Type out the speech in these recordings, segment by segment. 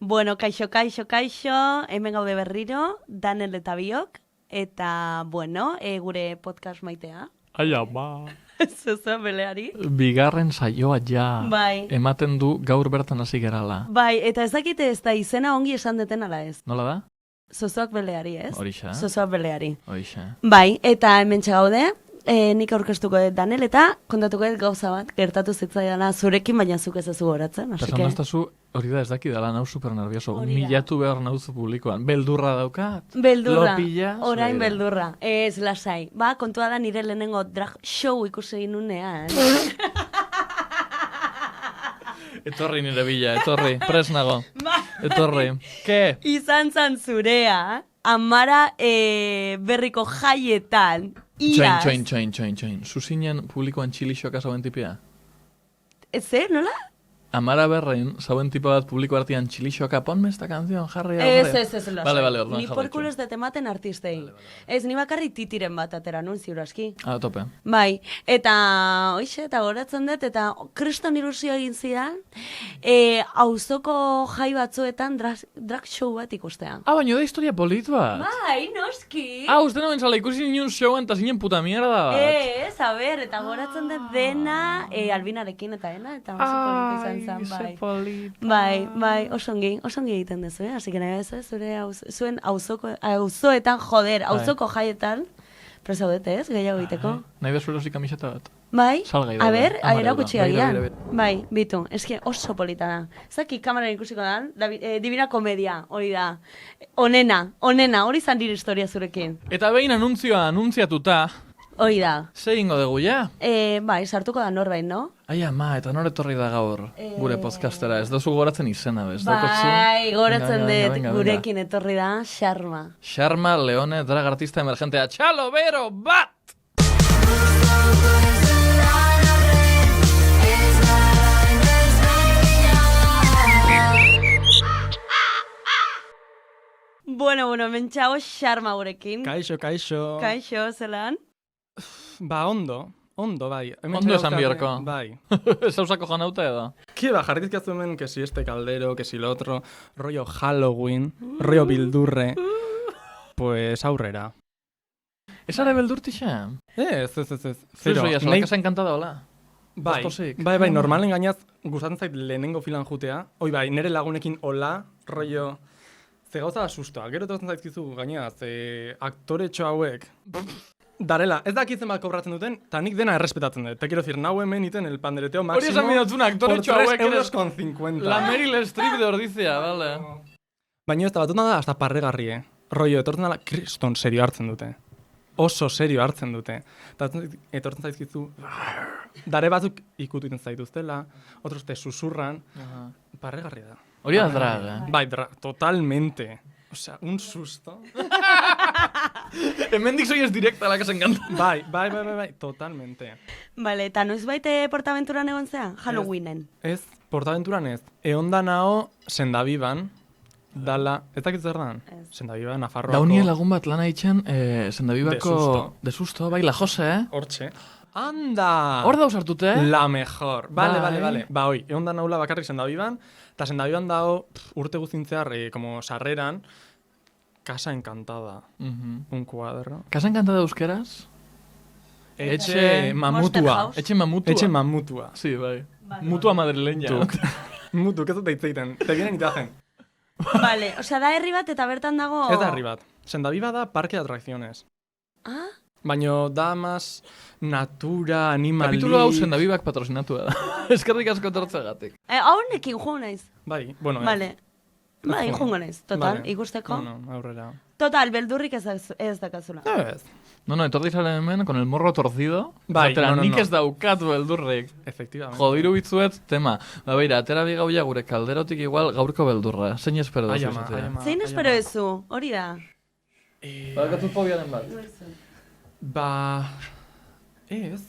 Bueno, kaixo, hemen gaude berriro, Danel eta biok, eta, bueno, gure podcast maitea. Ai, ama. Zuzuen beleari. Bigarren saioa ja. Bai. Ematen du gaur bertan hasi gerala. Bai, eta ez dakite ez da izena ongi esan deten ala ez. Nola da? Zozoak beleari, ez? Horixa. Zozoak beleari. Horixa. Bai, eta hemen txagaude, nik aurkeztuko dut Danel, eta kontatuko dut gauza bat, gertatu zitzaidana zurekin, baina zuk ez ezu goratzen. Eta zanaztazu, hori da ez dakidala, nau super nervioso. Hori da. Milatu behar nauzu publikoan. Beldurra daukat. Beldurra, Lopilla, orain zuaira. beldurra. Ez, lasai. Ba, kontua da nire lehenengo drag show ikusi ginunean. Etorri nire bila, etorri, pres nago. Ba. Etorri. Ke? Izan zan zurea, Amara berriko jaietan, iaz. Txoin. Zuzinen publikoan txilixoka zauen tipia? Zer, nola? Amara berrein, zauen tipa bat publiko artean txilixoka, ponme esta canción, jarri. Ez, lasai. Vale, orduan Ni jarraitzu. porkulos de tematen artistei. Ez, ni bakarri titiren bat atera nun ziuraski. Ah, tope. Bai, eta hoixe, eta goratzen dut, eta kriston ilusio egin zidan, auzoko jai batzuetan drag show bat ikustea. Ah, baina da historia polit bat. Bai, noski! Ah, uste noen zala ikusi nien showan eta zinen puta mierda bat. Ez, a ber, eta goratzen dut dena, Albinarekin eta eta oso polita izan zen, bai. polita. Bai, oso ongi egiten duzu, Así que nahi bezu, zuen auzoetan, auzoko jaietan, presaudete ez, gehiago egiteko. Nahi bezu erosi kamiseta bat. Bai, Salgai a daude. ber, Amara erakutsi da. Begira, gagian. begira. Bai, bitu, eske oso polita da. Zaki kameran ikusiko da, Divina Komedia, hori da. Onena, hori zan nire historia zurekin. Eta behin anuntziatuta, Hori da. ze ingo dugu ja? Bai, sartuko da norbait, no? Ai ama, eta nor etorri da gaur gure podcastera. Ez dozu goratzen izena, bez? Bai, goratzen dut, Venga. gurekin etorri da, Xarma. Xarma Leone, drag artista emergentea. Txalo, bero, bat! Bueno, mentxago Xarma gurekin. Kaixo. Kaixo, zelan? Ba, ondo, bai. Hemen Ondo esan dauzkate- biharko. Bai. Zausako janauta edo? Ki ba, jarritizkiazu hemen, que si este caldero, que si lo otro, rollo Halloween, rollo bildurre, pues aurrera. Ez are beldurtixa? Ez. Zero, Zero, zela casa encantada, hola. bai, Bostosik. bai, normalen gainaz, gustatzen zait lehenengo filan jutea. Hoi bai, nire lagunekin hola, rollo, ze gauza da sustoa. Gero etortzen zaizkizu gainaz, aktoretxo hauek, darela, ez dakitzen bat kobratzen duten, eta nik dena errespetatzen dut. Te quiero decir, nau hemen iten el pandereteo Hori máximo esan bidatzuna, aktoretxo por hauek 3,50 €. La Meryl Streep de ordizia, vale. Baina ez da batuna da, hasta parregarri, Rollo, etortzen dela, kriston serio hartzen dute. Oso serio hartzen dute. Eta etortzen zaizkizu, dare batzuk ikutu iten zaituztela, otros te susurran, parregarri da. Hori da drag, Bai, totalmente. O sea, un susto. Hemendik soy ez directa, la que se encanta. Bai, totalmente. Vale, eta noiz baite portaventuran egon zea? Halloweenen. Ez, portaventuran ez. Eonda nao sendabiban, dala, ez dakit zer dan? Sendabiban, Nafarroako. Daunie lagun bat lana itxen, Sendabibako... De susto. De susto, bai, la Jose, Hortxe. Anda! Hor dauz hartute, La mejor. Vale. Bai. Ba, hoi, egon da naula bakarrik sendabiban, eta sendabiban dao urte guztintzear, como sarreran, Casa Encantada. Un cuadro. Casa encantada euskeraz? Etxe Monster mamutua. House. Etxe mamutua. Etxe mamutua. Sí, bai. Mutua madrileña. Mutu, ez dut eitzeiten. Te vienen itazen. Vale, osea, da herri bat eta bertan dago... Ez da herri bat. Sendabiba da parque de atracciones. Ah? Baina da más natura, animali... Kapitulo hau Sendabibak patrocinatua da. Eskerrik asko tortzegatik. Haunekin jo naiz. Bai, bueno, Vale. Bai, jungo naiz, total, Vale. ikusteko. No, aurrera. Total, beldurrik ez dakazula. Ez. No, etorri zaren hemen, con el morro torcido. Bai, Zatera, no. nik ez daukat beldurrik. Efectivamente. Jodiru bitzuet, tema. Ba, beira, atera bigauia gure kalderotik igual gaurko beldurra. Zein espero Ai duzu ama, izatea? ai ama. Zein espero ezu, hori da. Badakatu fobiaren bat. Ba... Ez.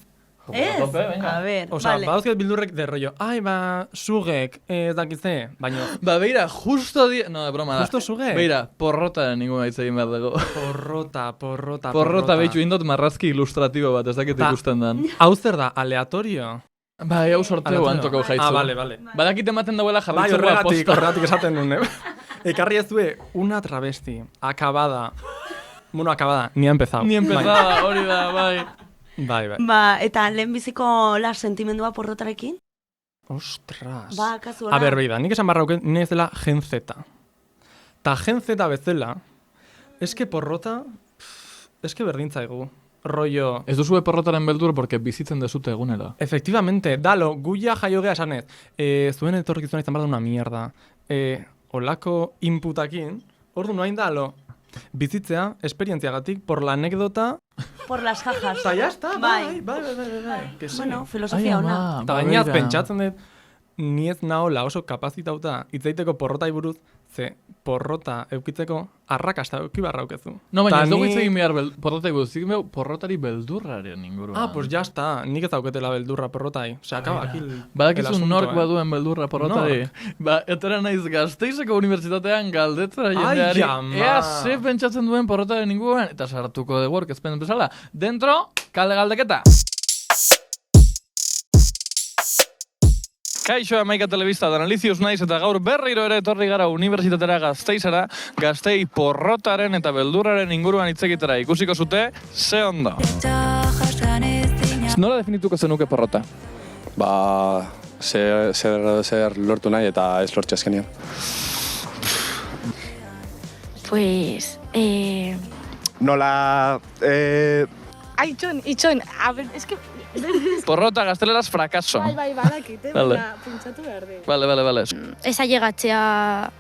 Ez? Tope, venga. A ver, Osa, vale. badauzket bildurrek de rollo. Ai, ba, sugek, ez dakitze. Baina, Ba, beira, justo di... No, broma da. justo sugek. Beira, porrota ningun gaitz egin behar dugu. Porrota. Porrota behitxu indot marrazki ilustratibo bat, ez dakit Ta- ikusten dan. Hau zer da, aleatorio. Bai, hau sorteu antoko jaitzu. Bale. Badakit ematen dauela Bai, jarritzua posta. horregatik esaten nuen, Ekarri ez due, una travesti, acabada. Bueno, acabada, ni ha empezado. Ni empezada, hori da, bai. Bai. Ba, eta lehenbiziko sentimendua porrotarekin? Ostras. Ba, kasu A ber, beida, nik esan barrauken, nire ez dela Gen Z. Ta Gen Z bezala, eske porrota, eske berdintzaigu. Rollo... Ez duzue porrotaren beldur, porque bizitzen dezute egunera. Efectivamente, dalo, guia jaiogea esanez. Zuen etorkizuna izan behar da una mierda. Olako inputakin, ordu noain dalo, bizitzea, esperientziagatik, por la anécdota... Por las jajas. Ta ya está, bai. Que sí. Bueno, filosofia ona. Eta gainaz, pentsatzen dut, ni ez nahola oso kapazitauta hitzaiteko porrotai buruz, ze porrota eukitzeko arrakasta euki barraukezu. No, baina ez dugu hitz egin behar porrotai buruz, porrotari beldurraren inguruan. Pues ya está, nik ez dauketela beldurra porrotai. Osea, acaba aquí el Badakizun nork baduen beldurra porrotari. Ba, etera naiz Gasteizeko unibertsitatean galdetzera jendeari. Ea ze pentsatzen duen porrotaren inguruan, eta sartuko de work ezpen bezala. Dentro, kalde galdeketa. Kaixo Amaika Telebista da Analizius naiz eta gaur berriro ere etorri gara unibertsitatera Gasteizera, Gastei porrotaren eta beldurraren inguruan hitz egitera ikusiko zute, ze ondo. Nola definituko zenuke porrota? Ba, zer lortu nahi eta ez lortxe azkenean. Pues, Nola, Itxoin, a ver, es que... Porrota gazteleraz frakaso. Bai, badakite, Vale. pentsatu behar de. Vale. Ez ailegatzea,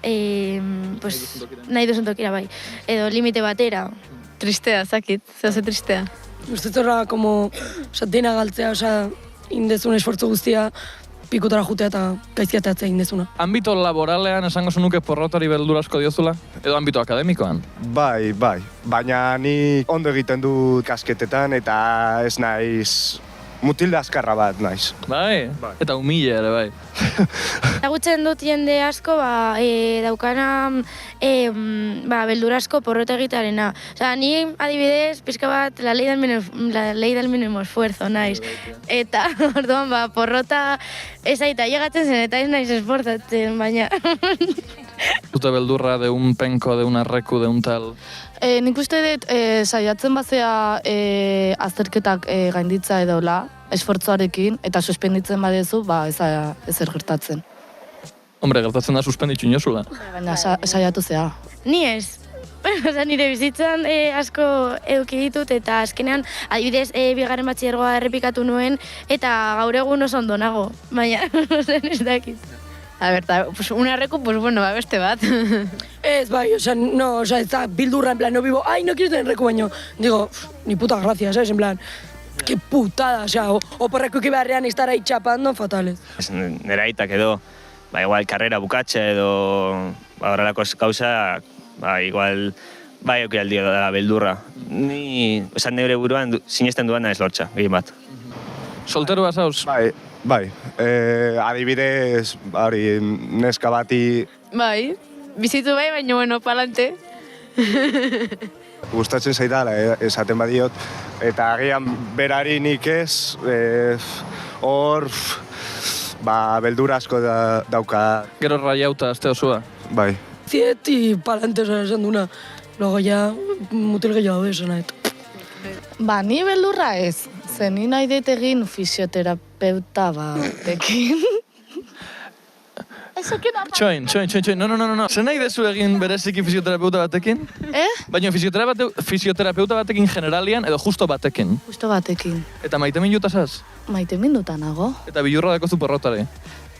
pues, nahi duzun tokira bai, edo limite batera. Tristea, zakit, zehose tristea. Uste zorra, como, dena galtzea, indezun esfortzu guztia, pikotara jutea eta gaizkiateatzea indezuna. Ambito laboralean esango zenuke porrotari beldur asko diozula? Edo ambito akademikoan? bai. Baina ni ondo egiten dut kasketetan eta ez naiz mutilda azkarra bat naiz. Bai? Eta humile ere, bai. Ezagutzen dut jende asko, daukana, beldur asko porrota egitearena. Osea, ni adibidez, pizka bat, la ley del mínimo esfuerzo, naiz. Eta, orduan, porrota ez aita llegatzen zen, eta ez naiz esforzatzen, baina... Dute beldurra de un penko, de un arreku, de un tal... Nik uste dut, saiatzen bazea azterketak gainditza edola, esfortzuarekin, eta suspenditzen badezu, ezer gertatzen. Hombre, gertatzen da suspenditxu inosula. Baina saiatu zea. Ni ez. Osa, nire bizitzan asko eduki ditut, eta azkenean, adibidez, bigarren batxillergoa errepikatu nuen, eta gaur egun oso ondo nago, baina, ez dakit. A ver, pues un arreku, pues bueno, beste bat. Ez, bai, ez da bildurra, en plan, no vivo, ay, no quiero tener reku baino. Digo, ni puta gracia, ¿sabes? En plan, qué putada, oporreko beharrean estar ahí chapando, fatales. Nera aitak edo, igual karrera bukatxe edo, horrelako gauza, igual, euki aldi da beldurra. Ni, esan neure buruan, sinesten duana ez lortxa, egin bat. Solteroa zauz? Bai. Adibidez, neska bati Bai, bizitu bai, baina bueno, palante. gustatzen zaidala, esaten badiot, eta agian berari nik ez, hor, beldur asko dauka. Gero raiauta, azte osua. Bai. Zieti palante esan duna, luego ya mutil gehiago esan nahi. Ni beldurra ez, zen ni nahi dut egin fisioterapeuta batekin. Txoin, no. Zer nahi dezu egin bereziki fisioterapeuta batekin? Baina fisioterapeuta batekin generalian edo justo batekin? Justo batekin. Eta maite minuta zaz? Maite minuta nago. Eta bilurra dako zu porrotari?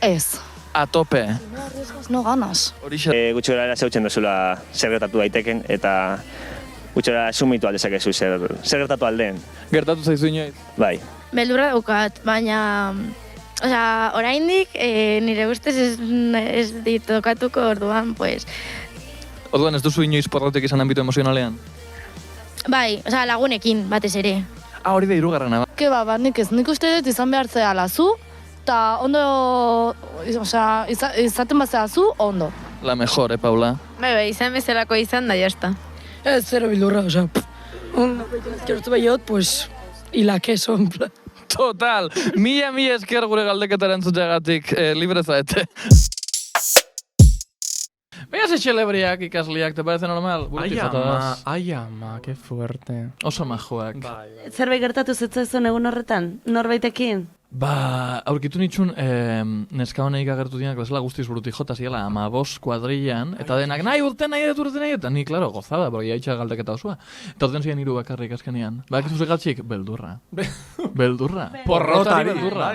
Ez. A tope. No ganas. Gutxora zeutzen duzula zer gertatu daiteken, eta gutxora sumitu aldezakezu zer gertatu aldeen. Gertatu zaizu inoiz? Bai. Beldurra daukat, baina... Osea, oraindik nire ustez ez ditokatuko orduan, pues... Orduan ez duzu inoiz porrotek izan ambito emozionalean? Bai, osea, lagunekin batez ere. Hori da hirugarrena. Ke nik ez, nik uste dut izan behar zea lazu, eta ondo, osea, izaten bat zea zu, ondo. La mejor, Paula? Bai, izan bezalako izan da, jazta. Ez, zero bildurra, gertu behiot, pues, hila queso, en plan. Total. Mila esker gure galdeketaren entzuteagatik. Libre zaete. Veas celebriak ikasliak, ¿te parece normal? Ai ama, que fuerte. Oso majoak. Zerbait gertatu zetzaizun egun horretan? Norbaitekin? Aurkitu nitxun neska honeik agertu dinak bezala guztiz burutik jota ziela 15 kuadrillan, eta denak nahi urte, eta ni, klaro, gozada, porque jaitxa galdeketa osua. Eta urten ziren 3 bakarrik azkenean. Bakizu zegatxik? Beldurra. Beldurra. Porrotari beldurra.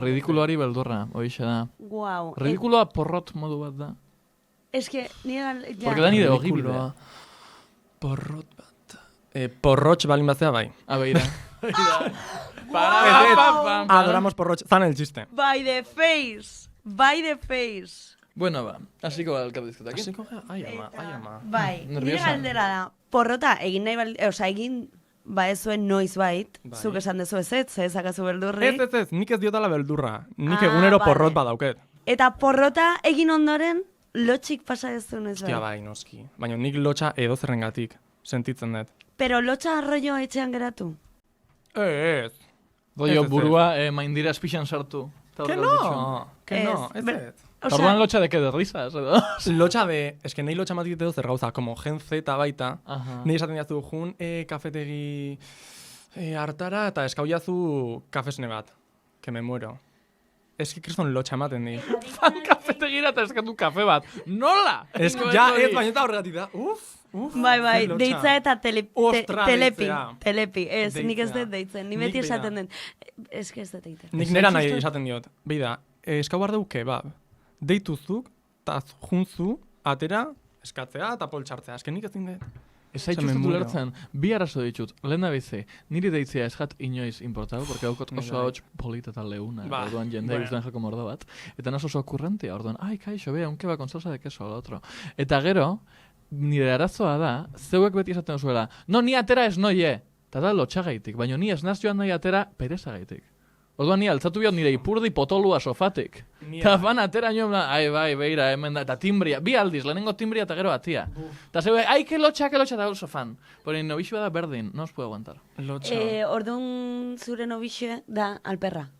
Ridikuloari beldurra, hoixe da. Guau. Ridikuloa porrot modu bat da. Es que, nire... Porque da nire ogibidea. Porrot bat. Porrotx balin batzea bai. Beira. Adoramos porrotx. Zan el chiste. By the face. By the face. Bueno, hasiko elkarrizketak. Hasiko ai ama. Bai, nire galdera da. Porrota, egin nahi egin ez zuen noiz bait, zuk esan dezu ezakazu beldurri. Ez, nik ez diotala beldurra. Nik egunero porrot badauket. Eta porrota egin ondoren, lotxik pasa ez zuen ez bai. Hostia, bai, noski. Baina nik lotxa edo zerrengatik sentitzen dut. Pero lotxa arroio etxean geratu? Ez. Rollo burua maindira espixan sartu. Que no, ez. Orduan lotxa de que de risas, edo? Lotxa de, eske nahi lotxa matik edo zer gauza, como Gen Z baita, nahi esaten diazu jun kafetegi hartara eta eskau jazu kafesne bat, que me muero. Eski kriston lotxa ematen di. Fan kafetegira eta eskatu kafe bat. Nola? Ja, ez baina eta horregatik da. Bai, deitza eta telepi. Ez, nik ez dut deitzen. Ni beti esaten den. Eski ez dut deitzen. Nik nera nahi esaten diot. Beida, eskau bar dau kebab. Deituzuk, eta junzu, atera, eskatzea eta poltsartzea. Eski nik ez dut. Ez haitxustu dulertzen, bi arazo ditut. Lehen da bizi, niri deitzea eskat inoiz importatu, porque haukot oso hauts polita eta leuna. Orduan jende guztien jako mordo bat. Eta naso oso okurrentia, orduan, ai, kaixo, bea, un keba con salsa de queso, al otro. Eta gero, nire arazoa da, zeuek beti esaten zuela, no, ni atera ez noie. Eta da lotxagaitik, baina ni ez nazioan nahi atera perezagaitik. Orduan ni altzatu biot nire ipurdi potolua sofatik. Eta fan atera nioen, bai, beira, hemen da, eta timbria, bi aldiz, lehenengo timbria eta gero atia. Eta zeu, ai, que lotxa, eta sofan. Por nobixua da berdin, no os puedo aguantar. Orduan zure nobixue da alperra.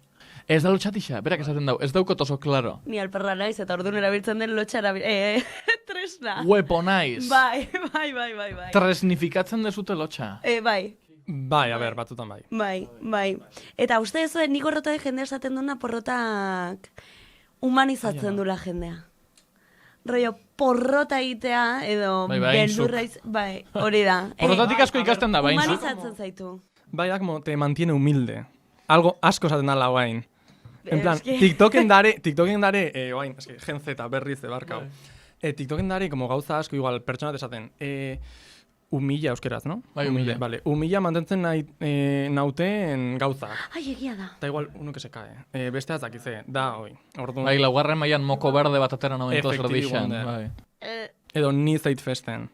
Ez da lotxatixa, berak esaten dau, ez daukot oso klaro. Ni alperra naiz, eta orduan erabiltzen den lotxa tresna. Weaponize. Bai. Tresnifikatzen dezute lotxa. Bai. Bai, a ber, batzutan bai. Bai. Eta uste ez nik horrota de jendea esaten duena porrotak humanizatzen dula jendea. Rollo, porrota egitea edo beldurra bai, hori da. Porrotatik asko ikasten da, bain. Humanizatzen zaitu. Bai, da, como te mantiene humilde. Algo asko esaten da guain. En plan, TikToken dare, guain, eski, Gen Z, berriz, barkau. TikToken dare, como gauza asko, igual, pertsonat esaten. Humilla euskeraz, no? Bai, humilla. Vale, humilla mantentzen nauten gauzak. Ai, egia da. Da igual, uno que se cae. Beste azakize, da, hoi. Bai, laugarren maian moko berde bat atera nomentoz erdixan. Edo ni zait festen.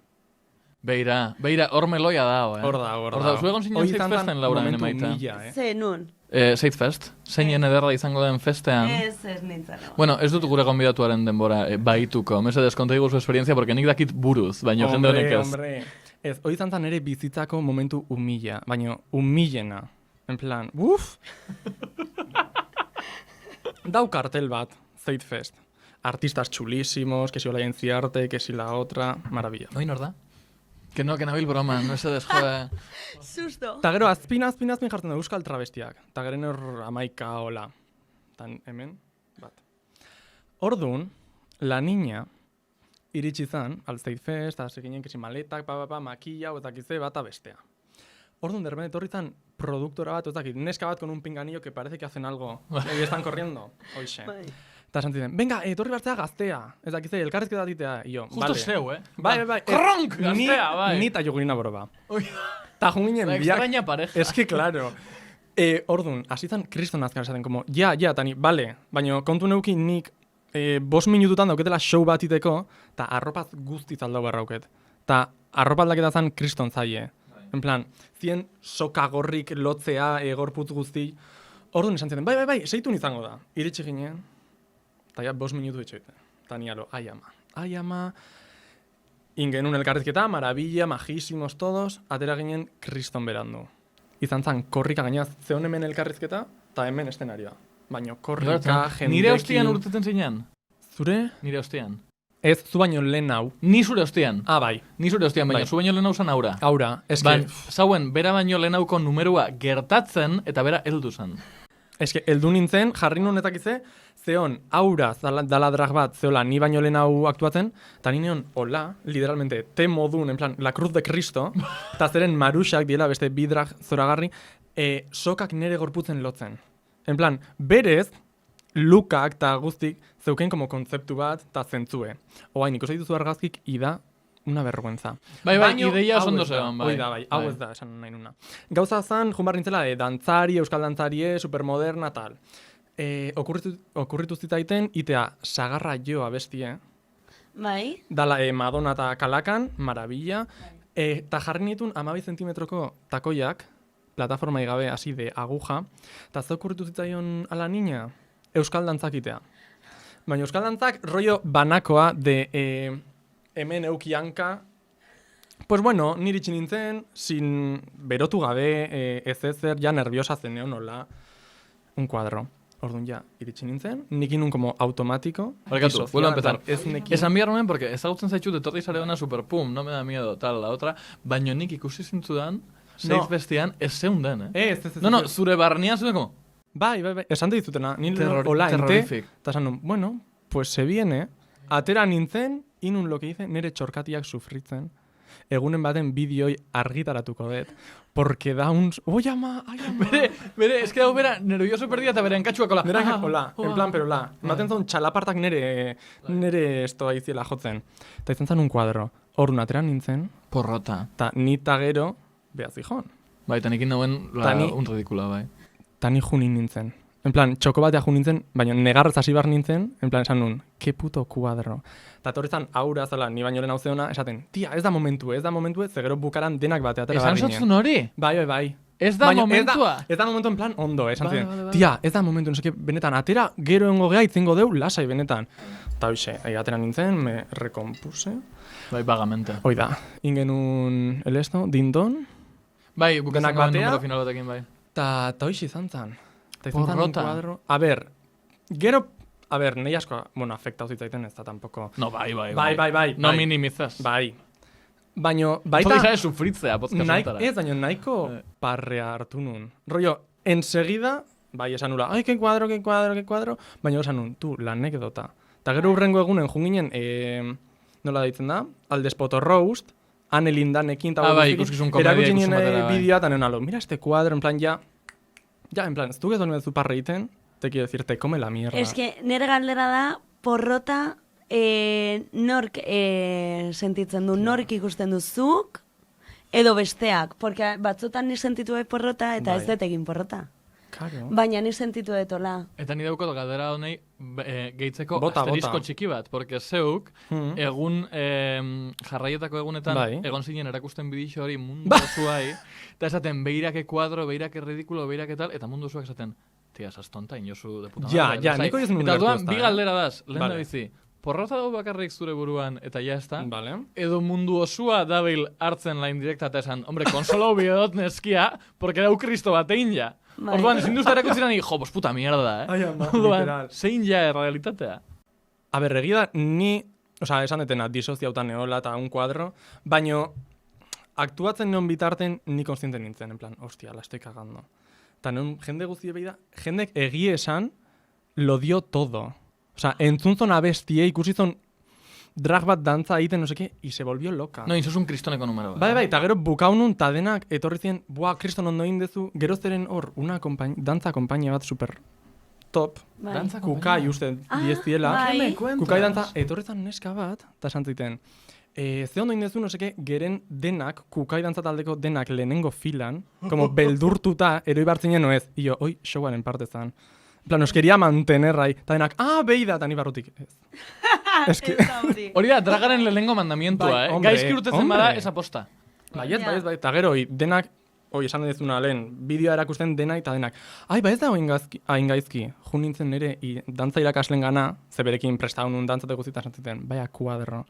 Beira, hor meloia da, Hor da. Zuegon zinen Zait Festen, Laura, nene maita. Ze, nun? Zait Fest, zeinen ederra izango den festean. Ez nintzen. Bueno, ez dut gure gonbidatuaren denbora baituko. Mese deskontaiguzu esperientzia, porque nik dakit buruz, baina jende honek ez. Hombre. Ez, hori zantzan ere bizitzako momentu humilla, baina humillena. En plan, Dau kartel bat, Zait Fest. Artistas chulísimos, que si Olaia Enciarte, que si la otra, maravilla. Noi nor da? Que nabil broma, no se desjoe. Susto. Ta gero, azpin jartzen da Euskal Travestiak. Ta gero hor 11 hola. Tan hemen, bat. Orduan, la niña iritsi zan, al Zait Fest, hasi ginen kesi maletak, makilla, otakize, bata bestea. Orduan, de repente etorri zan produktora bat, otakit, neska bat con un pinganillo que parece que hacen algo. Y están corriendo. Oixe. Eta santzen, venga, etorri bartzea gaztea. Ez dakize, elkarrizketa ditea. I jo, justo zeu, Bai. Kronk, gaztea, bai. Ni eta jogurina boroba. Ta junginen biak. La extraña pareja. Es que, claro. Orduan, asizan kriston azkar esaten, como, ja, tani, vale, baina kontu neuki nik 5 minututan dauketela show bat iteko, eta arropaz guztiz aldau berrauket. Ta arropa aldaketa zan kriston zaie. En plan, 100 sokagorrik lotzea, gorputz guzti. Orduan esan ziren, bai, seitun izango da. Iritsi ginen, eta ja 5 minutu etxoite. Eta nialo, ai ama. Ingenun elkarrizketa, maravilla, majísimos todos, atera ginen kriston berandu. izan zan korrika gainaz, zeon hemen elkarrizketa, eta hemen estenarioa. Baina korrika, jendekin... Nire hostian urtetzen zinean? Zure? Nire hostian. Ez, zu baino lehen hau. Ni zure hostian. Bai. Ni zure hostian, baina zu baino lehen hau zan aura. Aura, eske... Zauen, bera baino lehen hauko numerua gertatzen, eta bera heldu zen. Eske, heldu nintzen, jarri honetak ize, zeon aura dala drag bat, zeola, ni baino lehen hau aktuatzen, eta ni neon, hola, literalmente, te modun, en plan, la cruz de Cristo, eta zeren maruxak diela beste bi drag zoragarri, sokak nere gorputzen lotzen. En plan, berez, lukak eta guztik zeuken como kontzeptu bat eta zentzue. Oain, ikusi dituzu argazkik ida una vergüenza. Bai, ideia oso ondo zegoen, bai. Bai, hau ez da, esan nahi nuna. Gauza zan, jumbar nintzela, dantzari, euskal dantzarie, supermoderna, tal. Okurritu zitaiten, itea, sagarra jo abestie. Bai. Dala, Madonna eta Kalakan, marabila. Eta jarri nitun 12 zentimetroko takoiak, plataforma igabe, hasi de aguja, eta ze okurritu zitzaion ala niña, euskal dantzakitea. Baina euskal dantzak rollo banakoa de hemen eukianka. Pues bueno, niritsi nintzen, sin berotu gabe, ezer, ja nerviosa zeneon, nola, un cuadro. Orduan ja, iritsi nintzen, nik inun como automático. Barkatu, vuelvo a empezar. Esan bihar nuen, porque ezagutzen zaitxut etorri zare dona superpum, no me da miedo, tal, la otra, baina nik ikusi zintzudan, seiz bestian, ez zeunden, No, zure barnean zuen, como... Bai, esan dizutena, nire hola ente, eta esan nun, bueno, pues se viene, atera nintzen, inun lo que dice, nire txorkatiak sufritzen, egunen baten bideoi argitaratuko dut, porque da uns... Oi, ama, ai, ama... Bere, ez que dau bera, nervioso perdida eta bere enkatxuak hola. Nere hola, en plan, pero hola. Maten zon txalapartak nere estoa iziela jotzen. Eta izan zen un kuadro. Horun atera nintzen. Porrota. Ta nita gero, behaz dijon. Bai, eta nikin dauen un ridikula, bai. Ta ni junin nintzen. En plan, txoko batea ju nintzen, baina negarrez hasi bar nintzen, en plan, esan nun, ke puto kuadro. Eta torrezan aura zala, ni baino lehen hau zeona, esaten, tia, ez da momentu, ze gero bukaran denak batea atera barrine. Esan zotzun hori? Bai. Ez da momentua? Ez da momentu en plan ondo, esan ziren. Tia, ez da momentu, noseke, benetan, atera, gero engo geha itzengo deu, lasai, benetan. Eta hoxe, atera nintzen, me rekompuse. Bai, vagamente. Hoi da, ingenun, el esto, dindon. Bai, bukatzen gaben numero final batekin, bai. Ta hoxe izan zan. Porrota. A ber, nahi asko, bueno, afektau zitzaiten ez da tampoco. No, bai. No minimizaz. Bai. Baina, baita... Zodi zare sufritzea, podcast ontara. Ez, baina nahiko parrea hartu nun. Rollo, ensegida, bai, esan nula, ai, que cuadro, baina esan nun, tu, la anekdota. Ta gero urrengo egunen junginen, nola daitzen da, Aldespoto Roast, Ane Lindanekin, erakutsi nien bideoa, eta neon alo, mira este cuadro, en plan, ja, en plan, ez du gezo zu parre iten, te quiero decir, te come la mierda. Es que nire galdera da, porrota, nork sentitzen du, nork ikusten du zuk, edo besteak, porque batzutan ni sentitu porrota, eta ez dut egin porrota. Claro. Baina ni sentitu etola. Eta ni daukot galdera honei gehitzeko asterizko txiki bat, porque zeuk, egun jarraietako egunetan, egon zinen erakusten bidixo hori mundu zuai, eta esaten, beirake kuadro, beirake ridikulo, beirake tal, eta mundu zuak esaten, tia, esaz tonta, inozu de puta madre. Ja, niko ez nun eta duan, bi galdera daz, lehen da bizi, porrota dago bakarrik zure buruan, eta ja ez da, edo mundu osua dabil hartzen la indirekta, eta esan, hombre, konsolo biodot neskia, porque dau kristo batein ja. Orduan, ezin duzta erakutziran, jo, pues puta mierda, Ai, ama, literal. Zein ja realitatea. A ber, egida, ni, oza, esan detena, disoziauta neola eta un kuadro, baino, aktuatzen neon bitarten, ni konstiente nintzen, en plan, hostia, la estoy cagando. Eta neon, jende guzti beida, jendek egie esan, lo dio todo. Oza, entzunzon abestie, ikusizon drag bat dantza egiten, no seke, y se volvió loca. No, inzuz un kristoneko numero. Bai, eta gero bukaunun, ta denak etorri zien, buah, kriston ondo indezu, gero zeren hor, una dantza kompainia bat super top, kukai uste dieztiela, kukai dantza, etorri zan neska bat, eta esan ziten, ze ondo indezu, no seke, geren denak, kukai dantza taldeko denak lehenengo filan, como beldurtuta, eroi bartzinen noez, y yo, oi, showaren parte zan. En plan, os quería mantener ahí. Ta denak, beida, eta ni barrutik. Hori da, dragaren lehenengo mandamientua, Gaizki urtetzen bada, esa posta. Bai, eta gero, denak, esan dezuna lehen, bideoa erakusten denak, eta denak, ez da hain gaizki, jun nintzen nire, dantza irakaslen gana, zeberekin prestaunun dantzateko zita esan ziten, baina kuadro.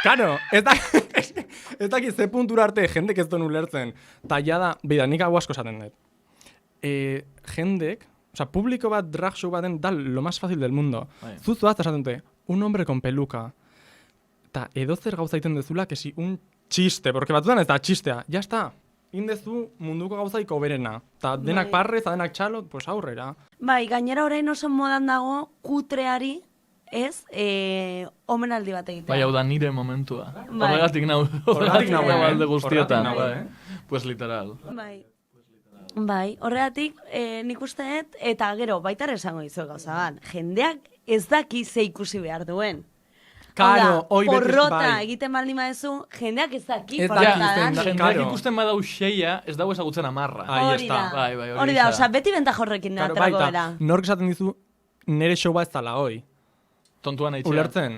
Karo, ez dakit ze puntura arte jendek ez duen ulertzen. Ta jada, beida, nik hau asko esaten dut. Jendek, publiko bat drag show baten da lo más fácil del mundo. Zuzuaz esaten dute, un hombre con peluca. Ta edozer gauza egiten dezula, que si un txiste, porque batzutan ez da txistea. Ya está. Indezu munduko gauzaiko berena. Ta denak parrez, denak txalot, pues aurrera. Bai, gainera orain oso modan dago kutreari, ez, omenaldi bat egitea. Bai, hau da nire momentua. Horregatik nago alde guztietan. Pues literal. Bai, horregatik nik usteet, eta gero, baitare esango dizu gauza bat, jendeak ez daki ze ikusi behar duen. Karo, porrota egiten baldin badezu, jendeak ez daki porrota da. Jendeak ikusten badau xeia, ez dago ezagutzen amarra. Hori da, oza, beti bentajorrekin aterako gara. Nork esaten dizu, nire show bat ez dala hoi. Tontuan eitxea. Ulertzen,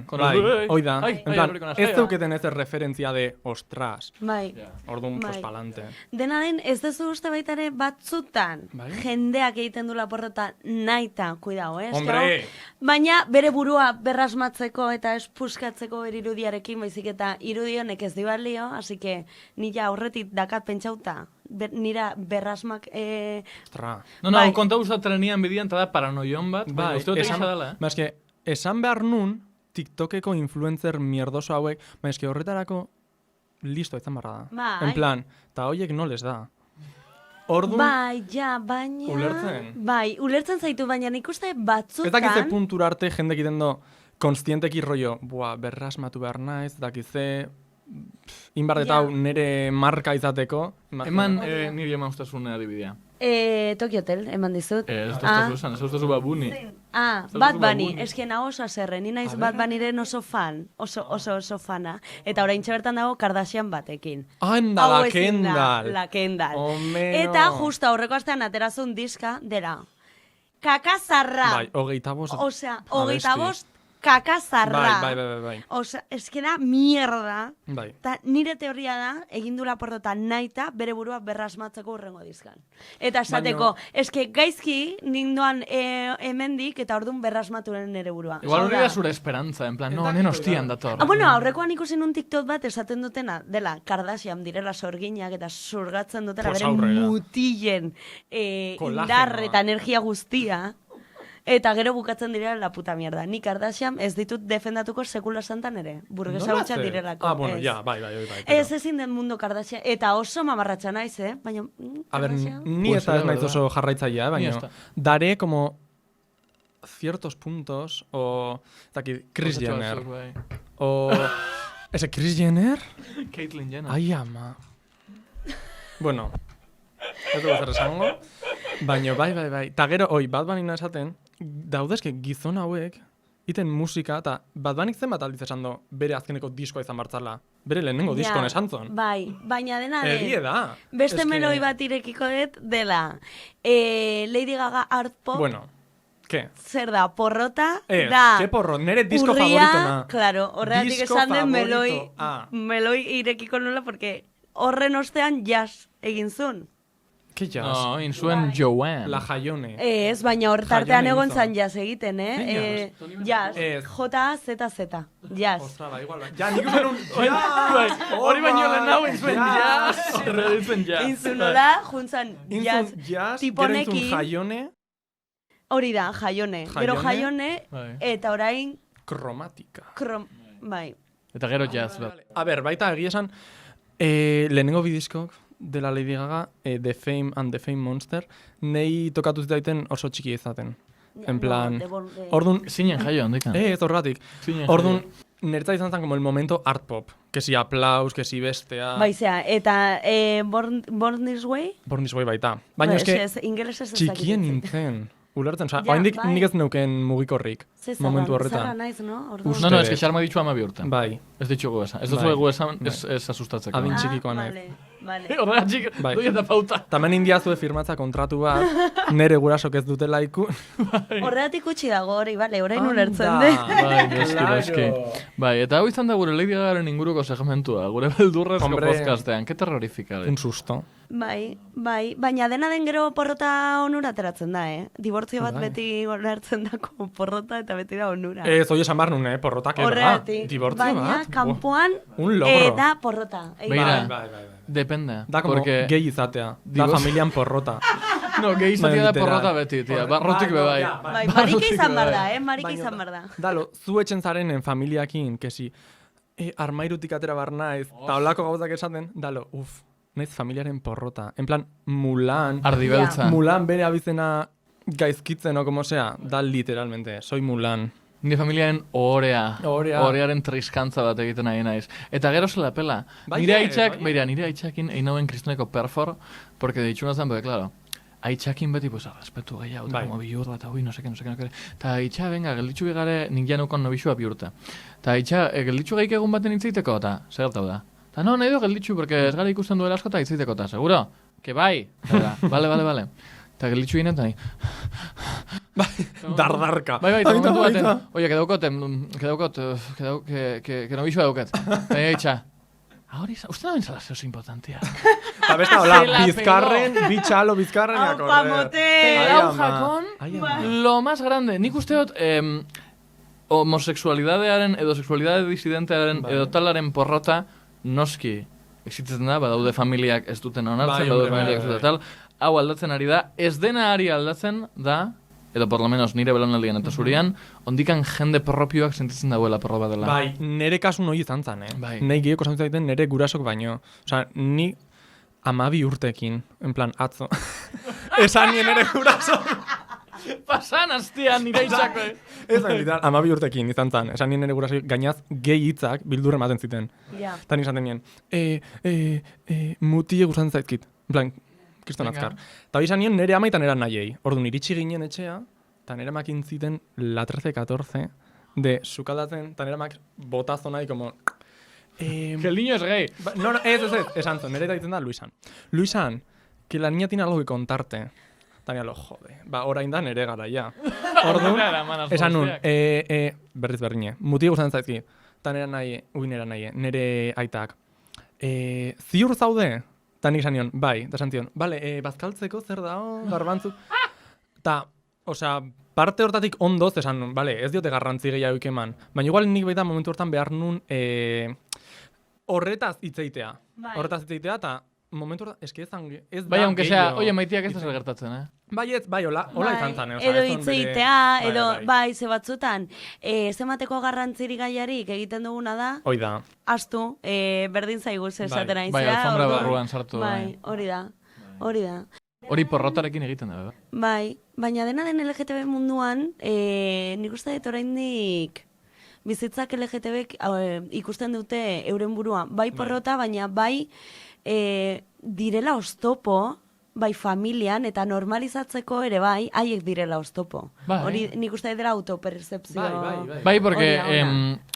hoi da. En plan, ez zeuketen ez referentzia de, ostras. Bai. Orduan, pues palante. Dena den, ez dezu uste baitare batzutan, jendeak egiten dula porrota naita, kuidao, Hombre! Baina bere burua berrasmatzeko eta espuskatzeko berirudiarekin, baizik eta irudionek ez dibalio, así que nila aurretik dakat pentsauta. Nira berrasmak... No, konta usta trenian bidian, eta da paranoion bat, uste dut egisa dela, esan behar nun, TikTokeko influencer mierdoso hauek, eske horretarako listo izan barra da. En plan, eta hoiek no les da. Orduan... baina... Ulertzen? Bai, ulertzen zaitu, baina nik uste batzutan... Ez dakize puntura arte jendek egiten do, konstienteki rollo, berrasmatu behar naiz, dakize... Inbardetau nire marka izateko. Eman niri eman ustazun adibidea. Tokyo Hotel, eman dizut. Ez ustazu Bad Bunny. Bad Bunny, esken hau oso azerre, ni naiz Bad Bunnyren oso fan, oso fana. Eta orain bertan dago Kardashian batekin. Anda, la Kendall. Eta justo aurreko astean aterazun diska, dela. Kakazarra. Bai, 25. Osea, 25 kakazarra. Bai. Osea, eskena mierda. Bai. Ta nire teoria da, egindula porrota naita, bere burua berrasmatzeko urrengo dizkan. Eta esateko, eske gaizki ninduan hemendik eta orduan berrasmaturen nire burua. Igual hori da zure esperantza, en plan, no, nen hostian dator. Bueno, aurrekoan ikusi nun TikTok bat esaten dutena, dela, Kardashian direla sorginak eta zurgatzen dutela bere mutilen indar eta energia guztia. Eta gero bukatzen direla la puta mierda. Ni Kardashian ez ditut defendatuko sekula santan ere. Burgesa hutsa direlako. Bueno, bai. Ez ezin den mundo Kardashian. Eta oso mamarratxa naiz, baina... A ber, ni eta ez naiz oso jarraitzaia, baina... Daré como ciertos puntos, o... Chris Jenner. O... ¿Ese Chris Jenner? Caitlyn Jenner. Ai, ama. Bueno... Ez dugu zer esango. Baina, bai. Ta gero, Bad Bunny esaten, daudezke gizon hauek, iten musika, eta Bad Bunny zen bat aldiz esan do, bere azkeneko diskoa izan bartzala. Bere lehenengo diskoan esan zon. Bai, baina dena Egie da. Beste meloi bat irekiko dut dela. Lady Gaga Art Pop. Bueno, ¿qué? Zer da, porrota da. ¿Qué porro? Nere disco favorito na. Claro, horregatik esan den meloi irekiko nola, porque horren ostean jazz egin zuen. ¿Qué jazz? No, insuen Joanne. La Jaione. Ez, baina hor tartean egon zan jazz egiten, Jazz. J-A-Z-Z. Jazz. Ostra, ba, igual. Ja, nik usan un... Hori baino lehen hau insuen jazz. Horre ditzen jazz. Insunola, juntzan jazz. Tiponekin. Gero insun Jaione. Hori da, Jaione. Gero Jaione, eta orain... Kromatika. Bai. Eta gero jazz. A ber, baita egia esan, lehenengo bidiskok, de la Lady Gaga, The Fame and the Fame Monster, nei tokatu zitaiten oso txiki izaten. En plan, orduan... Zinen jaio handikan. Ez horregatik. Orduan, nertza izan zen como el momento art pop. Que si aplaus, que si bestea... Baizea, eta Born This Way? Born This Way baita. Baina eske, txikien nintzen. Ulertzen, oza, oaindik nik ez neuken mugikorrik. Momentu horretan. Zerra naiz, no? No, ez que xarma ditu 12 urten. Bai. Ez ditxugu esan. Ez dutzu egu esan, ez asustatzeko. Adin txikikoa nahi. Horregatik, doi eta pauta. Tamen indiazue firmatza kontratu bat, nere gurasok ez dutela iku. Horregatik utxi dago hori, bale, orain ulertzen de. Bai, eski. Bai, eta hau izan da gure Lady Gagaren inguruko segmentua, gure beldurrezko podcastean. Ke terrorifika. Un susto. Bai, baina dena den gero porrota onura ateratzen da, Dibortzio bat beti onartzen dako porrota eta beti da onura. Ez, hoi esan behar nun, porrotak, horregatik, dibortzio bat. baina kanpoan da porrota. Beira, depende. Da como gehi izatea, da familian porrota. No, gehi izatea da porrota beti, tia, barrotik bebai. Marika izan bar da, marika izan bar da. Dalo, zu etxen zarenen familiakin, kesi, armairutik atera bar naiz, eta holako gauzak esaten, dalo, naiz familiaren porrota. En plan, Mulan. Ardibeltza. Mulan bere abizena gaizkitzen, o como sea, da literalmente, soy Mulan. Nire familiaren orearen triskantza bat egiten nahi naiz. Eta gero zela pela. Nire aitzakin egin nauen kristoneko perfor, porque ditxuna zen, porque, claro, aitzakin beti, pues, respetu gehiago, como bihurra, eta hui, no seke. Eta aitza, venga, gelditxu begare nik janukon nobixua bihurta. Eta aitza, gelditxu geik egun baten itzaiteko, eta zer gertau da. Ta no, nahi du gelditxu, porque ez gara ikusten duela asko eta itzaiteko, eta seguro? Que bai? Vale. Eta gelditxu ginen, eta nahi. Dardarka. Bai, eta momentu baten. Oie, que no bixua dauket. Baina itxa. Ahora, uste da benzala zeoz importantia. Eta besta, hola, bizkarren, a correr. Aupa, motel! Hau jakon, lo más grande. Nik uste dut, homosexualidadearen edo sexualidade disidentearen edo talaren porrota noski existitzen da, badaude familiak ez duten onartzen, badaude familiak ez duten tal, hau aldatzen ari da, ez dena ari aldatzen da, edo por lo menos nire belaunaldian eta zurian, ondikan jende propioak sentitzen dauela porro bat dela. Bai, nire kasu noi izan zan, Nei gehioko zantzen nire gurasok baino. Osa, ni 12 urtekin, en plan, atzo. Esan nien nire gurasok. Pasan astia nire itxako. Ez da, literal, 12 urtekin izan zan. Esan nien nire gurasok gainaz gehi hitzak bildurre ematen ziten. Eta nik esaten nien, mutie gustatzen zaizkit. En plan, kriston azkar. Eta izan nien nire amaitan eran nahiei. Orduan iritsi ginen etxea, eta nire makin ziten la 13-14 de sukaldatzen, eta nire mak botazo nahi, como... Que el niño es gay. No, esan zon, nire eta ditzen da Luisan. Luisan, que la niña tiene algo que contarte. Tania lo jode. Orain da nere garaia. Orduan, esan nun, berriz berrine, muti gustatzen zaizki. Ta nera nahi, nere aitak. Ziur zaude? Ta nik esan nion, bai, da esan zion, bale, bazkaltzeko zer dao, garbantzuk. Ta, osea, parte hortatik ondoz esan nun, bale, ez diote garrantzi gehiago eman. Baina igual nik baita momentu hortan behar nun horretaz hitzeitea. Horretaz hitzeitea, eta momentu hortan, eski ez da bai, aunque sea, oie, maitiak ez da zer gertatzen, Bai, hola izan zan. Edo hitzeitea, edo, bai, ze batzutan, zemateko garrantziri gaiarik egiten duguna da. Hoi da. Astu, berdin zaigu zesatera izea. Bai, alfombra barruan sartu. Bai, hori da. Hori porrotarekin egiten da, Bai, baina dena den LGTB munduan, nik uste dut oraindik bizitzak LGTBek ikusten dute euren burua. Bai porrota, baina bai direla oztopo, bai familian, eta normalizatzeko ere bai, haiek direla oztopo. Hori nik uste dela autopercepzio. Bai, porque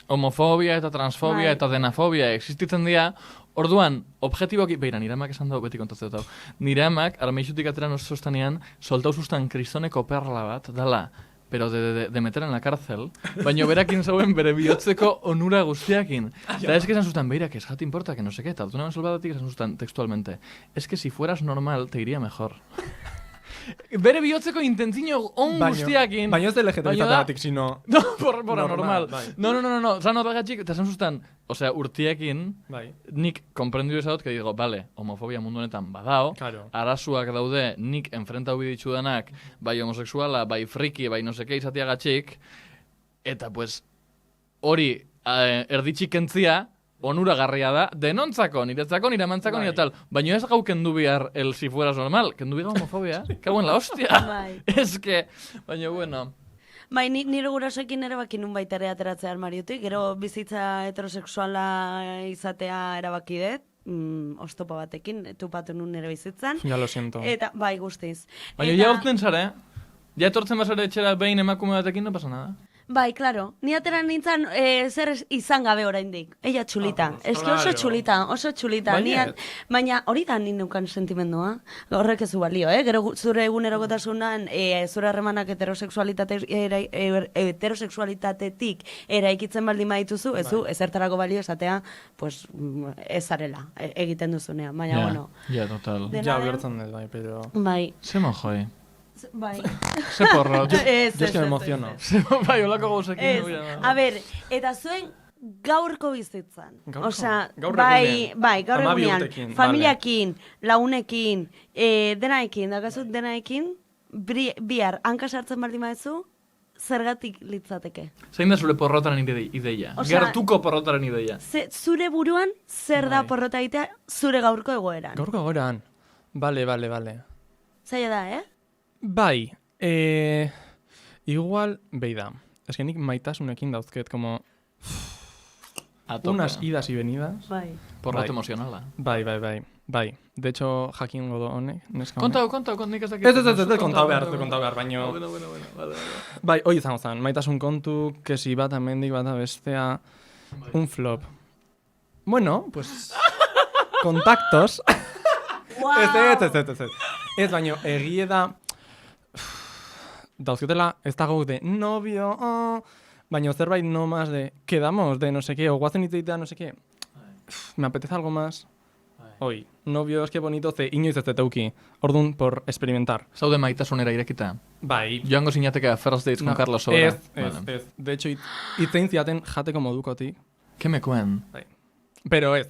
homofobia eta transfobia eta denafobia existitzen dira, orduan, objetiboki, beira, nire amak esan dago beti kontatzea dut. Nire amak, armeixutik ateran oso zostanean, soltau sustan kristoneko perla bat, dala, pero de meter en la cárcel, baina berakin zauen bere bihotzeko onura guztiakin. Eta es que esan sustan, beira, que es jati importa, que no sé qué, eta dutuna salvadatik esan sustan textualmente, es que si fueras normal, te iría mejor. Bere bihotzeko intentzino on guztiakin. Baina ez LGTB-zateatik, sino... No, por normal. No, zan horregatxik, eta esan sustan, osea, urtiekin, nik komprendidu esadot, que digo, vale, homofobia mundu honetan badao, arazuak daude, nik enfrentau biditxu danak, bai homosexuala, bai friki, bai no seke izatiagatxik, eta pues, hori erditxik kentzia, onuragarria da, denontzako, niretzako, niramantzako, nire tal. Baina ez gau kendu bihar el si fueras normal, kendu bihar homofobia, cago en la hostia. Es que, baina bueno. Bai, nire gurasoekin ere baki nun baita ere ateratzea armariotik, gero bizitza heterosexuala izatea erabaki dut, oztopa batekin, tupatu nun nire bizitzan. Ja lo siento. Eta, bai, guztiz. Baina ja hortzen zara, ja etortzen bazara etxera behin emakume batekin, no pasa nada. Bai, klaro. Ni atera nintzen zer izan gabe oraindik. Ella txulita. Eski oso txulita, oso txulita. Baina hori da nin neukan sentimendua. Horrek ez du balio, Gero zure egunerokotasunan zure harremanak heterosexualitatetik eraikitzen baldin badituzu, ez du ezertarako balio esatea, pues ez zarela egiten duzunean. Baina, bueno. Ja, total. Ja, ulertzen dut, bai, pero... Bai. Ze mojoi. Bai. Ze porrot. Yo es que me emociono. Bai, olako gauzekin. A ver, eta zuen gaurko bizitzan. Osea, gaur gaur egunean. Familiakin, launekin, denaekin, dakazu denaekin, bihar, hanka sartzen baldin badezu, zergatik litzateke. Zein da zure porrotaren ideia? Gertuko porrotaren ideia. Zure buruan, zer da porrota egitea zure gaurko egoeran. Gaurko egoeran. Vale. Zaila da, Bai, igual, beida. Es que nik maitasunekin dauzket, como... unas idas y venidas. Bai. Porrot emocionala. Bai. De hecho, jakin godo honek. Kontau, nik ez dakit. Ez, kontau behar, baino... Bueno, vale. Bai, hoi izango zen, maitasun kontu, kesi bat amendik bat bestea, un flop. Bueno, pues... Contactos. Ez, baino, egie da... Dauzketela, ez dago de novio, baina zerbait no más de quedamos, de no sé qué, o guazen itzeita, no sé qué. Me apetece algo más. Oi, novio, eske bonito, ze inoiz ez deteuki. Orduan, por experimentar. Zaude maitasunera irekita? Bai. Joango zinateka First Dates con Carlos Sobra. Ez. De hecho, itzein ziaten jateko modukotik. Ke me kuen? Bai. Pero ez.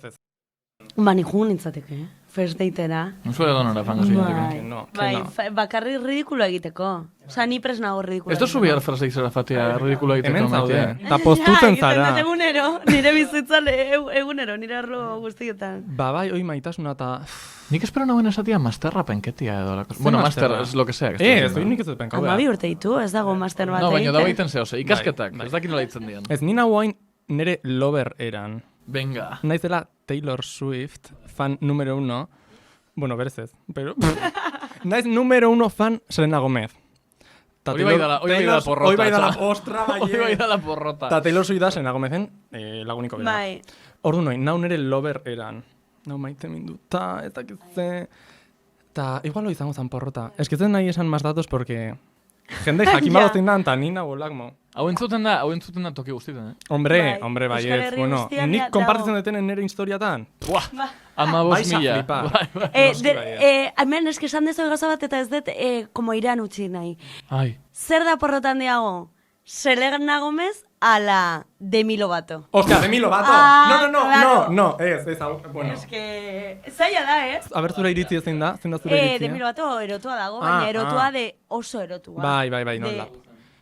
Ba, nijugun nintzateke, first datera. Nuzue donora fango zinateke. Bai, bakarri ridikulo egiteko. Osa, ni pres nago ridikulo. Ez dozu bihar First Datesera fatea ridikulo egiteko. Hemen zaude. Eta postutzen zara. Egunero, nire bizitzan egunero, nire arlo guztietan. Ba, bai, hoi maitasuna eta... Nik espero nagoen esatia masterra penketia edo. Bueno, master, es lo que sea. Ez, nik ez dut penkau behar. 12 urte ditu, ez dago master bat egiten. No, baina dago egiten zehose, ikasketak, ez dakit nola ditzen dian. Ez nina guain nire lover eran. Venga. Naizela Taylor Swift, fan número 1. Bueno, berez ez, pero... Naiz número 1 fan Selena Gomez. Hori bai da la porrota. Hori bai da la ostra, bai. Hori bai da la porrota. Ta Taylor Swift da Selena Gomezen laguniko bera. Bai. Ordu noi, nau nire lover eran. Nau maite mindu, ez dakitze... Ta igual izango zan porrota. Ez que nahi esan más datos porque... Jende jakin badozten da, eta nina bolakmo. Hau entzuten da toki guztietan, Hombre, baiet, bueno, nik konpartitzen detenen nire historiatan. Buah, 15.000. Hemen eski esan dezu gauza bat eta ez dut, como iran utzi nahi. Ai. Zer da porrotan diago? Selena Gomez ala Demi Lovato. Ostia, Demi Lovato! No, ez, bueno. Es que... Zaila da, A ber, zure iritzi zein da zure iritzia? Demi Lovato erotua dago, baina erotua de oso erotua. Bai, nola.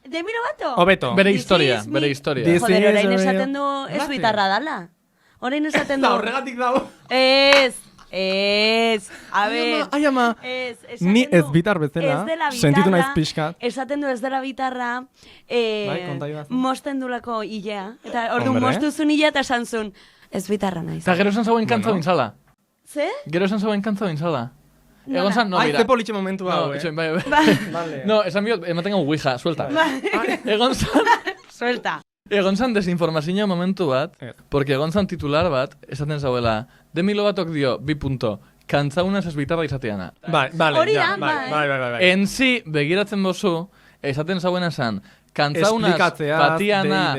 Demi Lovato? Obeto. Bere historia. Joder, orain esaten du ez bitarra dala. Orain esaten du... Da, horregatik dago. A ver... Ai ama, ni ez bitar bezala, sentitu naiz pixkat. Esaten du ez dela bitarra, mosten dulako hilea. Eta orduan mostuzun hilea eta esan zuen, ez bitarra naiz. Eta gero esan zauen kantza bintzala. Ze? Gero esan zauen kantza bintzala. Egon zan, no, mira. Ai, ze politxe momentu hau, Bai. No, esan biot, ematen gau Ouija, suelta. Egon zan... Suelta. Egon zan desinformazio momentu bat, porque egon zan titular bat, esaten zauela, Demi Lovatok dio, kantza unaz ez bitarra izateana. Bai. En si, begiratzen bozu, esaten zauena zan, kantza unaz batiana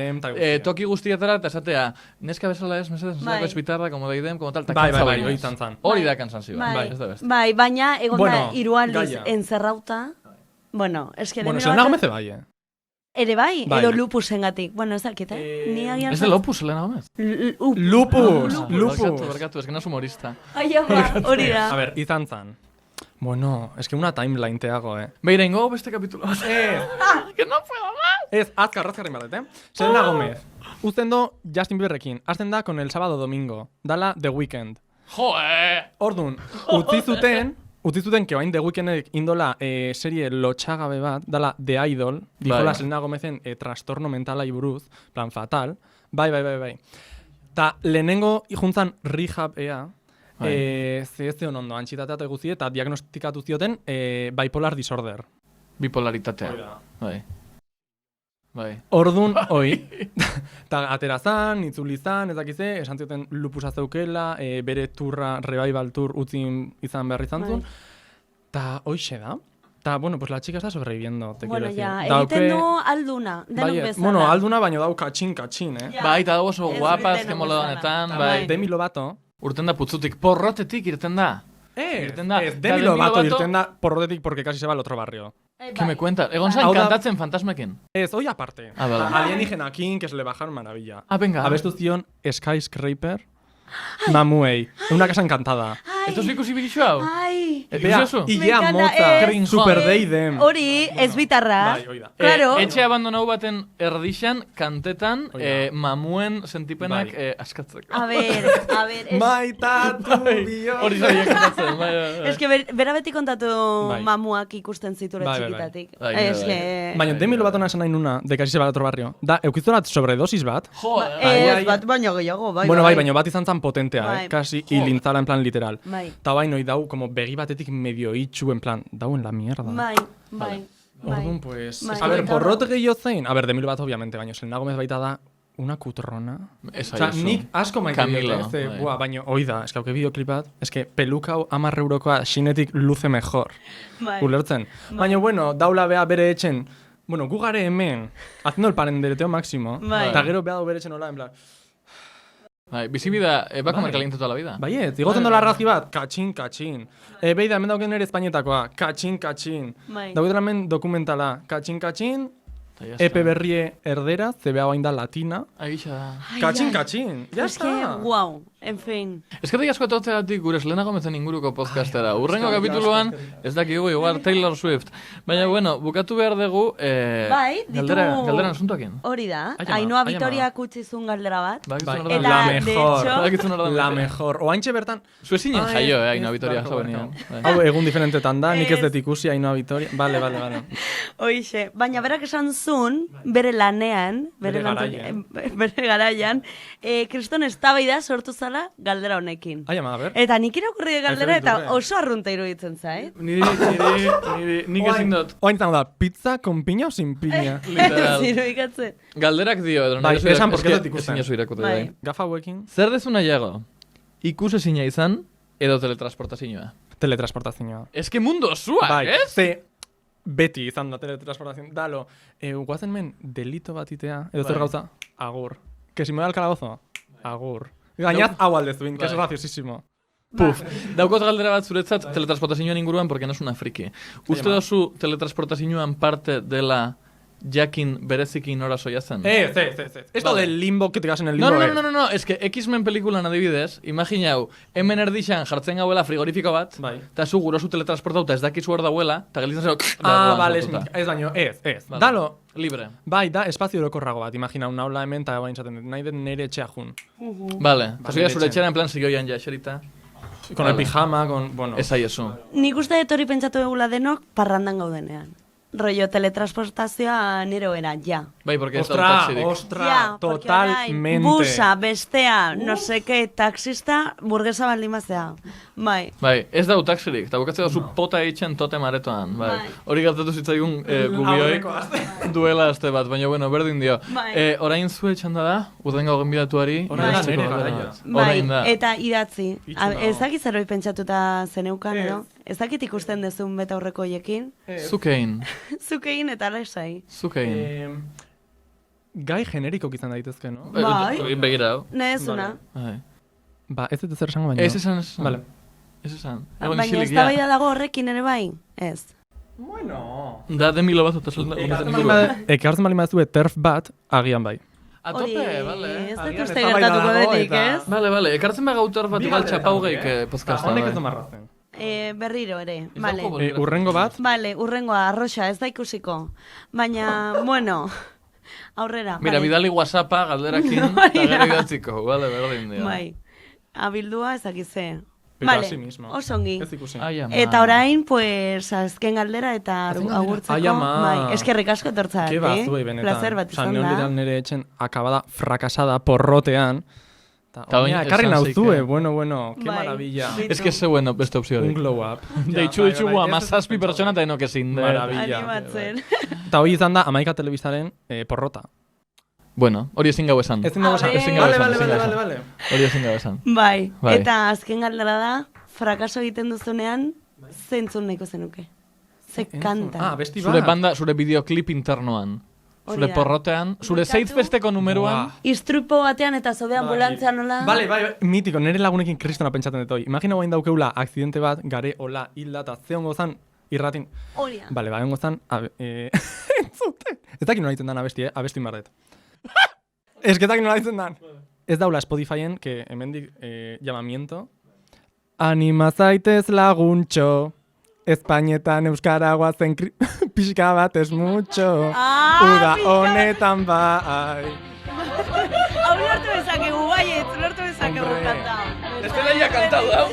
toki guztietara, eta esatea, neska bezala ez, mesedez, ez bitarra, como deidem, como tal, hori da kantzan ziba. Bai, baina, egon da, irualdiz encerrauta, bueno, eske Demi Lovato... Bueno, Selena bai, Ere bai, edo lupusengatik. Bueno, ez dakit, Ez de lopus, Selena Gomez? Lupus! Berkatu, ez que no es humorista. Ai, hori da. A ver, izan zan. Bueno, es que una timeline te hago, Beira, ingo beste kapitulo. Que no puedo más. Ez, azkarrazkarren badet, Selena Gomez. Uzten do Justin Bieberrekin. Azten da con el sábado domingo. Dala The Weeknd. Joe! Ordun, utzi zuten que oain The Weekndek indola serie lotxagabe bat, dala The Idol, dijola Selena Gomezen trastorno mentalai buruz, plan fatal. Bai. Ta lehenengo juntzan rehab ea, ze ez zion ondo, antxitatea eta guzi, eta diagnostikatu zioten bipolar disorder. Bipolaritatea. Bai. Bai. Ordun, eta atera zan, itzuli zan, ez dakize, esan zioten lupusa zeukela, bere turra, revival tour utzin izan behar izan zuen. Eta hoixe da. Eta, bueno, pues la chica está sobreviviendo, te quiero decir. Egiten du alduna, denok bezala. Bueno, alduna baino dau katxin, Bai, eta dago oso guapa, azken molodanetan, bai. Demi Lovato. Urten da putzutik, porrotetik irten da. Demi Lovato irten da porrotetik porque casi se va al otro barrio. ¿Qué me cuentas? Egon zain kantatzen fantasmekin. Hoy aparte. Alienígenakin, que se le bajaron maravilla. Venga. Abestu zion Skyscraper, Mamuei. Una casa encantada. Esto es ikusi bikizu hau? Ia motza, super deidem. Hori, ez bitarra. Claro. Etxe abandonau baten erdixan, kantetan, mamuen sentipenak askatzeko. A ver. Maitatu bio. Hori zaila kantatzen, bai. Ez que bera beti kontatu mamuak ikusten ziture txikitatik. Baina, Demi Lovato esan nahi nuna, de casi se va al otro barrio. Da, eukizorat sobredosis bat. Ez bat, baina gehiago, bai. Bueno, bai, baina bat izan zan potentea, kasi hilintzala en plan literal. Bai. Ta bai, noi dau, como begi batetik medio itxu, en plan, dau en la mierda. Bai. Orduan, pues... A ver, porrot gehiago zein? A ver, Demi Lovato, obviamente, baina Selena Gomez baita da una kutrona. Osa, nik asko maite diote, baina, oida, eske hauke videoclip bat, eske peluka hau 10 eurokoa xinetik luze mejor. Ulertzen. Baina, bueno, daula bea bere etxen, bueno, gu gare hemen, haciendo el parendereteo máximo, eta gero bea dau bere etxen hola, en plan... Bizibida, bako markaliente toda la vida. Baiet, igotzen dola arrazi bat, katxin. Beida, hemen dauken ere espainetakoa, katxin. Dauketela hemen dokumentala, katxin. Epe berrie erdera, CBA bain da latina. Aixa da. Katxin. Ya está. Guau, en fin. Eskerrik asko etortzeagatik gure Selena Gomezen inguruko podcastera. Urrengo kapituluan, ez dakigu, igual Taylor Swift. Baina, bueno, bukatu behar dugu... Bai, ditu... Galderan asuntoakin. Hori da. Ainhoa Vitoriak utzizun galdera bat. La mejor. Oaintxe bertan... Zuezinen jaio, Ainhoa Vitoria jovenian. Hau, egun diferentetan da, nik ez dut ikusi Ainhoa Vitoria. Vale. Hoixe, baina berak esan zuen, bere lanean, bere garaian, kriston eztabaida sortu zala galdera honekin. Ai, ama, a ver. Eta nik irakurri galdera eta oso arrunta iruditzen zait. Nik ezin dut. Oaintzan da, pizza con piña o sin piña? Literal. Irudikatze. Galderak dio, edo nahi esan, porque dut ikusten. Ezin irakutu bai. Gafa hauekin. Zer dezu nahiago? Ikusezina izan edo teletransportazioa? Teletransportazioa. Ez que mundo zuak, ez? Ze... Beti izan da teletransportación. Dalo, guazen men delito bat itea, edo zer gauza, agur. Que si me da el calabozo, agur. Gainaz hau aldezuin, que es graciosísimo. Puf, daukot galdera bat zuretzat teletransportazioan inguruan, porque no es una friki. Uste dozu teletransportazioan parte dela jakin berezikin nora soia zen? Esto del limbo que te quedas en el limbo. No, es que X-Men pelikulan adibidez, imaginau, hemen erdixan jartzen gauela frigorifiko bat, eta zu gurosu teletransportauta ez dakizu hor dauela, eta gelitzen zero... Vale, ez baino, ez. Dalo. Libre. Bai, da espazio orokorrago bat, imagina, una aula hemen, eta bain zaten, nahi den nire etxea jun. Vale, pasoia zure etxera, en plan, zigioian ja, xerita. Con el pijama, con... bueno... Ez ahi eso. Nik uste etorri pentsatu egula denok parrandan gaudenean. Rollo teletransportazioa nire oera, ja. Bai, porque ez da taxirik. Ostra, totalmente. Busa, bestea, no seke, taxista, burguesa baldimazea. Bai, ez da taxirik, eta bukatzea zu pota eitzen tote maretoan. Hori gertatu zitzaigun gubioi duela azte bat, baina bueno, berdin dio. Orain zu etxanda da, urdengo gonbidatuari. Bai, eta idatzi. Ez dakit zeroi pentsatuta zeneukan edo? Ez dakit ikusten dezun beta aurreko hoiekin? Zukein. Zukein eta lesai. Zukein. Gai generikok izan daitezke, no? Bai. Begira hau. Nehezuna. Ba, ez dut zer esango baino. Ez esan. Vale. Ez esan. Baina ez da bai dago horrekin ere bai? Ez. Bueno. Da Demi Lovato eta Selena. Ekartzen bali mazue turf bat, agian bai. A tope, vale. Ez dut uste gertatuko denik, ez? Vale. Ekartzen bai gautor bat igual txapaugeik podcasta. Honek ez du marrazen. Berriro ere, vale. Urrengo bat? Vale, urrengoa, arroxa, ez da ikusiko. Baina, bueno, aurrera. Mira, bidali WhatsAppa galderakin, eta gero idatziko, vale, berdin dio. Bai, abildua ezakize. Vale, osongi. Ez ikusi. Eta orain, pues, azken galdera eta agurtzeko. Bai, eskerrik asko etortzat, Ke bazuei benetan. Placer bat izan da. Neoliral nire etxen akabada frakasada porrotean. Karri nauzue, bueno, qué maravilla. Es que ze bueno beste opziorik. Un glow up. Deitxu amazazpi pertsona eta enok ezin. Maravilla. Animatzen. Eta hori izan da Amaika Telebistaren porrota. Bueno, hori ezin gau esan. Ezin gau esan. Vale. Hori ezin gau esan. Bai, eta azken galdera da, frakaso egiten duzunean, zeintzun nahiko zenuke? Ze kanta. Besti bat. Zure banda, zure videoklip internoan. Zure porrotean, zure Zeitfesteko numeruan. Istrupo batean eta zobe ambulantzia nola. Bai, mitiko, nire lagunekin kristona pentsatzen dut hoi. Imagina guain daukeula akzidente bat, gare, hola, hilda, eta ze hongo zan, irratin. Horia. Bale, hongo zan, entzute. Ez dakit nola ditzen dan abesti inbardet. Ez que dakit nola ditzen dan. Ez daula Spotifyen, que hemendik llamamiento. Anima zaitez laguntxo. Espainetan euskara guazen pixka bat ez mucho. Uda honetan bai. Hau lortu bezakegu, baiet, lortu bezakegu kanta. Ez que laia kantau dau.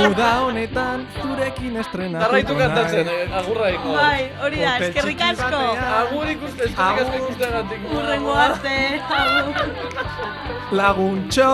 Uda honetan zurekin estrenatuko nahi. Darraitu kantatzen, agurra iko. Bai, hori da, eskerrik asko. Agur ikuste, eskerrik asko ikusteagatik. Urrengo arte, agur. Laguntxo.